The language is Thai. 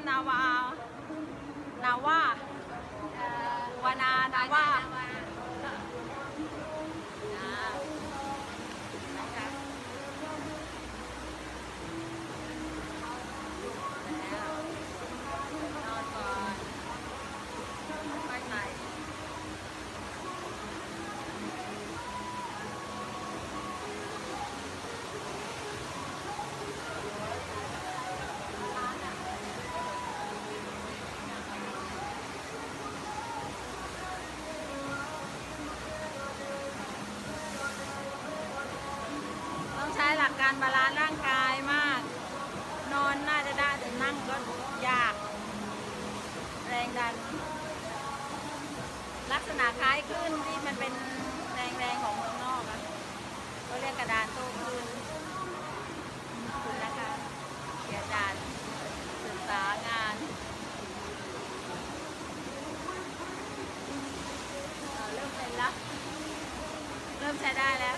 ำนาวานาวาวานานาวานะคะแล้วนอนก่อนไปไหนต้องใช้หลักการบาลานซ์ร่างกายมาก นอนน่าจะได้แต่นั่งก็ยาก แรงดัน ลักษณะคล้ายขึ้นที่มันเป็นแรงของเมืองนอกอะเขาเรียกกระดานโต้คลื่นคุณนะคะเขียนดานศึกษางานเริ่มเป็นแล้ว เริ่มใช้ได้แล้ว